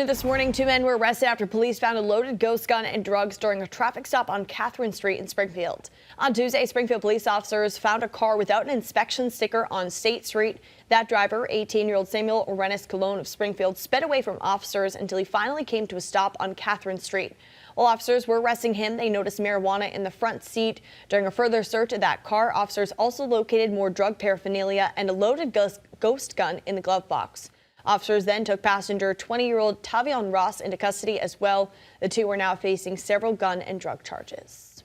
This morning, two men were arrested after police found a loaded ghost gun and drugs during a traffic stop on Catherine Street in Springfield. On Tuesday, Springfield police officers found a car without an inspection sticker on State Street. That driver, 18-year-old Samuel Orenes Colon of Springfield, sped away from officers until he finally came to a stop on Catherine Street. While officers were arresting him, they noticed marijuana in the front seat. During a further search of that car, officers also located more drug paraphernalia and a loaded ghost gun in the glove box. Officers then took passenger 20-year-old Tavion Ross into custody as well. The two are now facing several gun and drug charges.